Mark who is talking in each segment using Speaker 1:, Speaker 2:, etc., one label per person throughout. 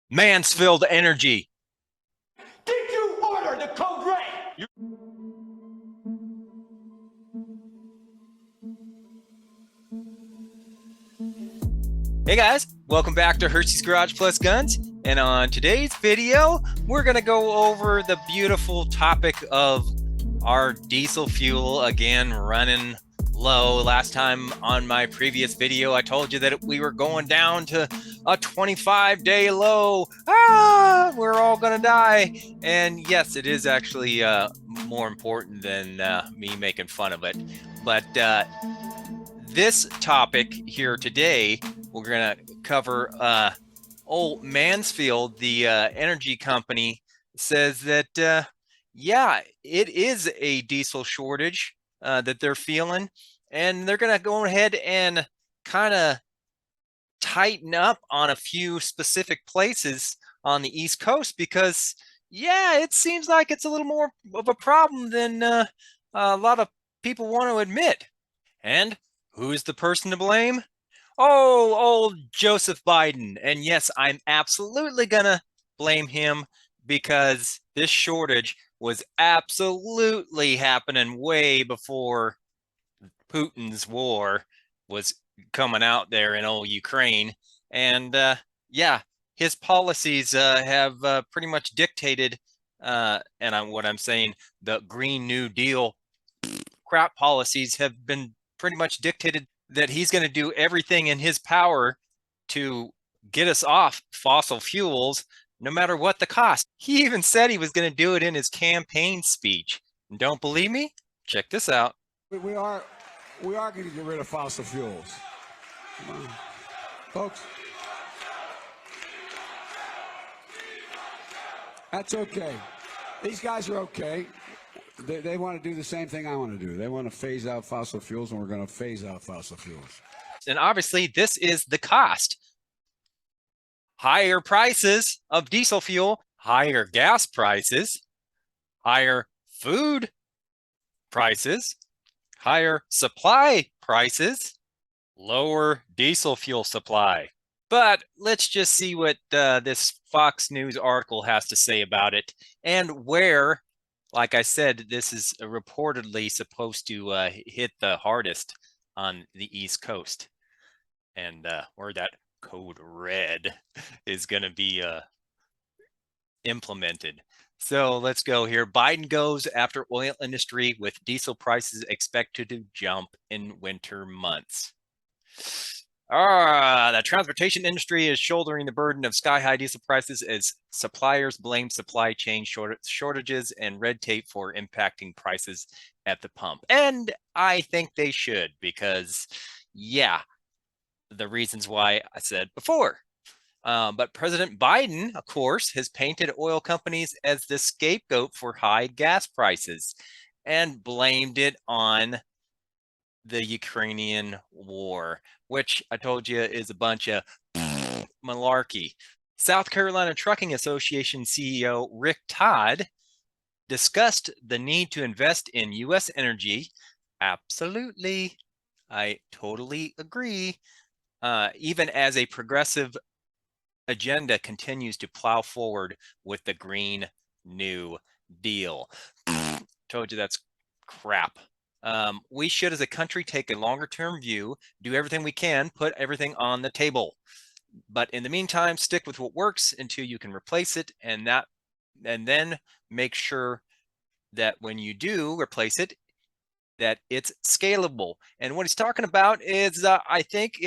Speaker 1: Mansfield Energy.
Speaker 2: Did you order the code red?
Speaker 1: Hey guys, welcome back to Hershey's Garage Plus Guns. And on today's video, we're going to go over the beautiful topic of our diesel fuel again running low. Last time on my previous video, I told you that we were going down to a 25-day low. We're all going to die. And yes, it is actually more important than me making fun of it. But this topic here today, we're going to cover old Mansfield, the energy company, says that, yeah, it is a diesel shortage that they're feeling. And they're going to go ahead and kind of tighten up on a few specific places on the East Coast because, yeah, it seems like it's a little more of a problem than a lot of people want to admit. And who's the person to blame? Oh, old Joseph Biden. And yes, I'm absolutely gonna blame him because this shortage was absolutely happening way before Putin's war was coming out there in old Ukraine. And yeah, his policies have pretty much dictated, what I'm saying, the Green New Deal crap policies have been pretty much dictated that he's going to do everything in his power to get us off fossil fuels, no matter what the cost. He even said he was going to do it in his campaign speech. Don't believe me? Check this out.
Speaker 3: We are going to get rid of fossil fuels. Come on, folks. That's okay. These guys are okay. They want to do the same thing I want to do. They want to phase out fossil fuels, and we're going to phase out fossil fuels.
Speaker 1: And obviously, this is the cost. Higher prices of diesel fuel, higher gas prices, higher food prices, higher supply prices, lower diesel fuel supply. But let's just see what this Fox News article has to say about it and where. Like I said, this is reportedly supposed to hit the hardest on the East Coast, and where that code red is going to be implemented. So let's go here. Biden goes after oil industry with diesel prices expected to jump in winter months. The transportation industry is shouldering the burden of sky-high diesel prices as suppliers blame supply chain shortages and red tape for impacting prices at the pump. And I think they should because, yeah, the reasons why I said before. But President Biden, of course, has painted oil companies as the scapegoat for high gas prices and blamed it on the Ukrainian war, which I told you is a bunch of malarkey. South Carolina Trucking Association CEO Rick Todd discussed the need to invest in U.S. energy. Absolutely. I totally agree. Even as a progressive agenda continues to plow forward with the Green New Deal. Told you that's crap. We should, as a country, take a longer-term view, do everything we can, put everything on the table. But in the meantime, stick with what works until you can replace it, and then make sure that when you do replace it, that it's scalable. And what he's talking about is, I think,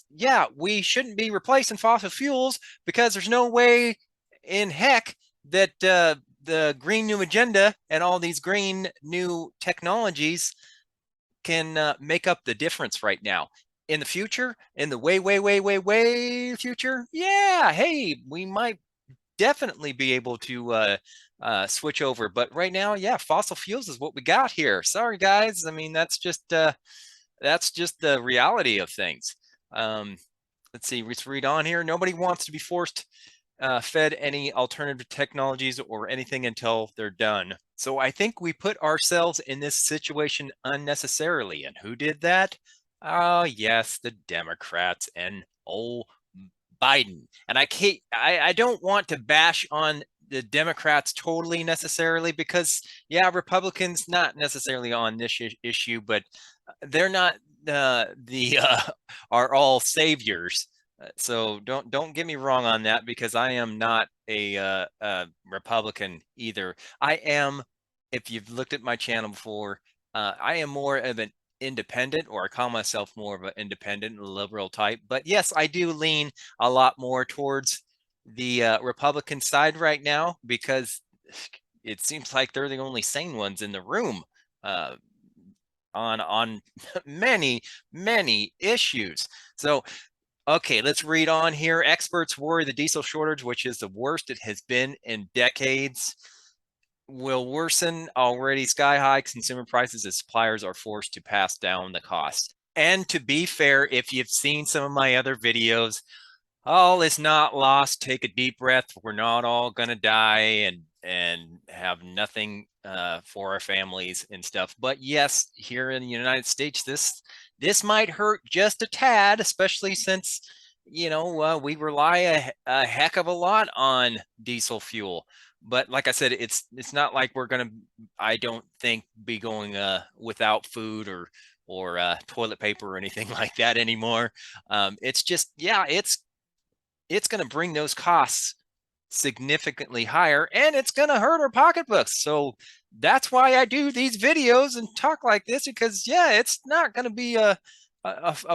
Speaker 1: yeah, we shouldn't be replacing fossil fuels because there's no way in heck that the Green New Agenda and all these green new technologies can make up the difference right now. In the future, in the way future, yeah, hey, we might definitely be able to switch over. But right now, yeah, fossil fuels is what we got here. Sorry, guys. I mean, that's just the reality of things. Let's see, let's read on here. Nobody wants to be forced fed any alternative technologies or anything until they're done. So I think we put ourselves in this situation unnecessarily. And who did that? Oh, yes, the Democrats and old Biden. And I don't want to bash on the Democrats totally necessarily, because yeah, Republicans not necessarily on this issue, but they're not are all saviors. So don't get me wrong on that, because I am not a Republican either. I am, if you've looked at my channel before, I am more of an independent, or I call myself more of an independent liberal type. But yes, I do lean a lot more towards the Republican side right now, because it seems like they're the only sane ones in the room on many issues. So okay, let's read on here. Experts worry the diesel shortage, which is the worst it has been in decades, will worsen already sky-high consumer prices as suppliers are forced to pass down the cost. And to be fair, if you've seen some of my other videos, all is not lost. Take a deep breath. We're not all gonna die and have nothing for our families and stuff. But yes, here in the United States, this might hurt just a tad, especially since we rely a heck of a lot on diesel fuel. But like I said, it's not like we're gonna, I don't think, be going without food or toilet paper or anything like that anymore. It's just, yeah, it's going to bring those costs significantly higher, and it's going to hurt our pocketbooks. So that's why I do these videos and talk like this, because yeah, it's not going to be a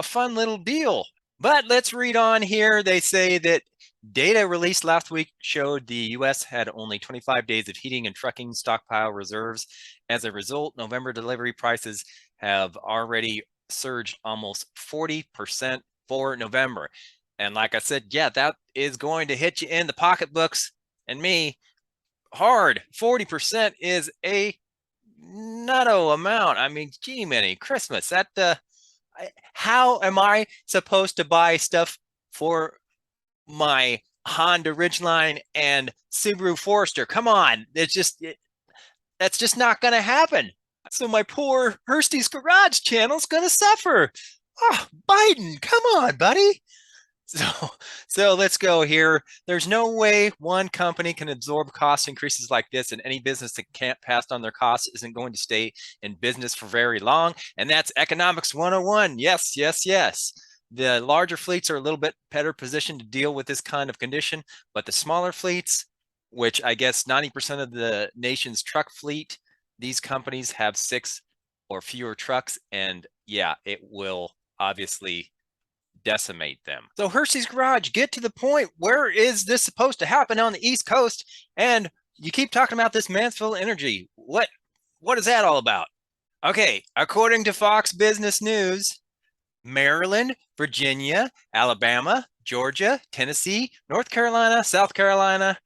Speaker 1: fun little deal. But let's read on here. They say that data released last week showed the US had only 25 days of heating and trucking stockpile reserves. As a result, November delivery prices have already surged almost 40% for November. And like I said, yeah, that is going to hit you in the pocketbooks and me hard. 40% is a nutto amount. I mean, gee, many Christmas. How am I supposed to buy stuff for my Honda Ridgeline and Subaru Forester? Come on, that's just not going to happen. So my poor HurstysGarage channel is going to suffer. Oh, Biden, come on, buddy. So let's go here. There's no way one company can absorb cost increases like this, and any business that can't pass on their costs isn't going to stay in business for very long. And that's economics 101. Yes, yes, yes. The larger fleets are a little bit better positioned to deal with this kind of condition, but the smaller fleets, which I guess 90% of the nation's truck fleet, these companies have 6 or fewer trucks, and yeah, it will obviously decimate them. So HurstysGarage, get to the point. Where is this supposed to happen on the East Coast? And you keep talking about this Mansfield Energy. What is that all about? Okay, according to Fox Business News, Maryland, Virginia, Alabama, Georgia, Tennessee, North Carolina, South Carolina,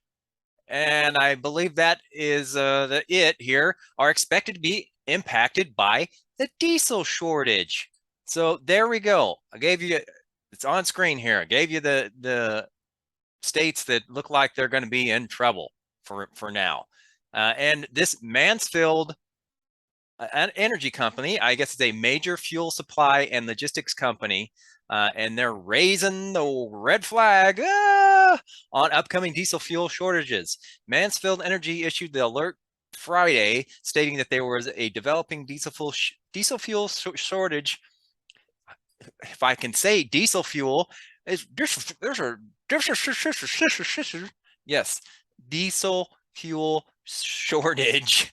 Speaker 1: and I believe that is it here, are expected to be impacted by the diesel shortage. So there we go. I gave you, it's on screen here. I gave you the states that look like they're going to be in trouble for now. And this Mansfield an energy company, I guess it's a major fuel supply and logistics company, and they're raising the red flag on upcoming diesel fuel shortages. Mansfield Energy issued the alert Friday, stating that there was a developing diesel fuel shortage. If I can say diesel fuel, is yes, diesel fuel shortage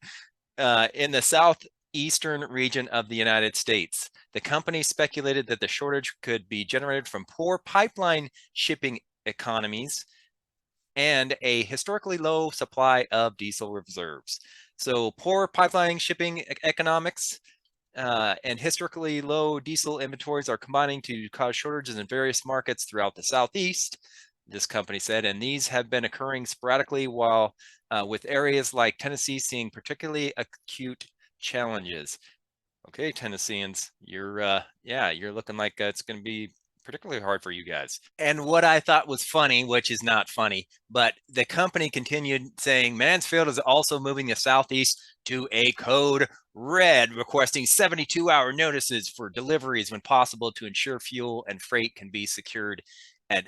Speaker 1: in the southeastern region of the United States. The company speculated that the shortage could be generated from poor pipeline shipping economies and a historically low supply of diesel reserves. So poor pipeline shipping economics and historically low diesel inventories are combining to cause shortages in various markets throughout the Southeast, this company said, and these have been occurring sporadically, while with areas like Tennessee seeing particularly acute challenges. Okay, Tennesseans, you're looking like it's going to be particularly hard for you guys. And what I thought was funny, which is not funny, but the company continued saying Mansfield is also moving the Southeast to a code red, requesting 72-hour notices for deliveries when possible to ensure fuel and freight can be secured at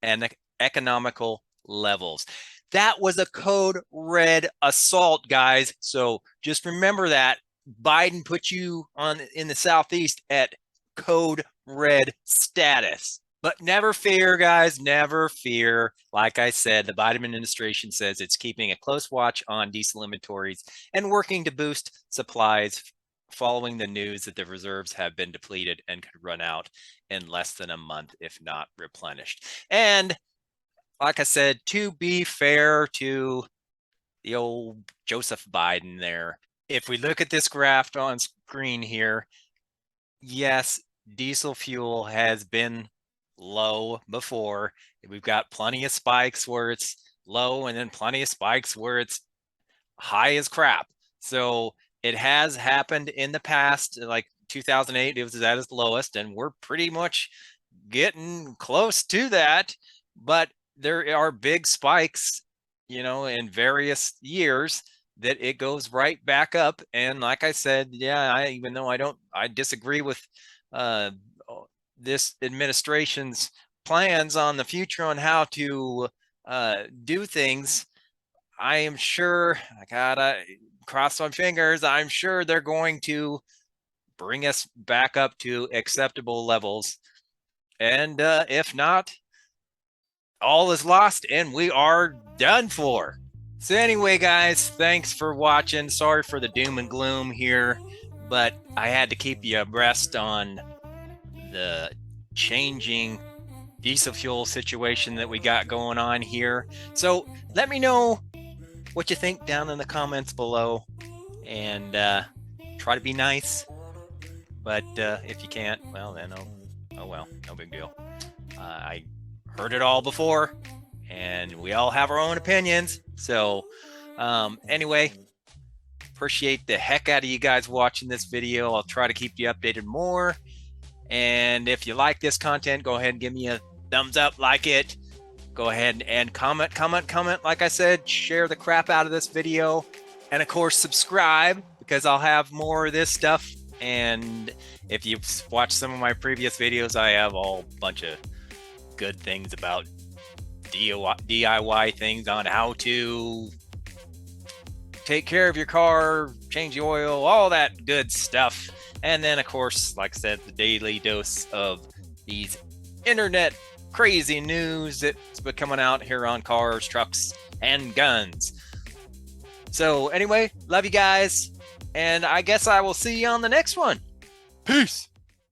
Speaker 1: and economical levels. That was a code red assault, guys. So just remember that Biden put you on in the Southeast at code red status. But never fear, guys, never fear. Like I said, the Biden administration says it's keeping a close watch on diesel inventories and working to boost supplies following the news that the reserves have been depleted and could run out in less than a month if not replenished. And like I said, to be fair to the old Joseph Biden there, if we look at this graph on screen here, yes, diesel fuel has been low before. We've got plenty of spikes where it's low and then plenty of spikes where it's high as crap. So it has happened in the past, like 2008, it was at its lowest, and we're pretty much getting close to that. But there are big spikes, you know, in various years that it goes right back up. And like I said, yeah, even though I disagree with this administration's plans on the future on how to do things, I am sure, I gotta cross my fingers, I'm sure they're going to bring us back up to acceptable levels. And if not, all is lost and we are done for. So anyway, guys, thanks for watching. Sorry for the doom and gloom here, but I had to keep you abreast on the changing diesel fuel situation that we got going on here. So let me know what you think down in the comments below, and try to be nice. But if you can't, well then, oh well, no big deal. I heard it all before, and we all have our own opinions. So anyway, appreciate the heck out of you guys watching this video. I'll try to keep you updated more. And if you like this content, go ahead and give me a thumbs up, like it. Go ahead and comment. Like I said, share the crap out of this video. And of course, subscribe, because I'll have more of this stuff. And if you've watched some of my previous videos, I have a bunch of good things about DIY things on how to take care of your car, change the oil, all that good stuff. And then, of course, like I said, the daily dose of these internet crazy news that's been coming out here on cars, trucks, and guns. So anyway, love you guys, and I guess I will see you on the next one. Peace.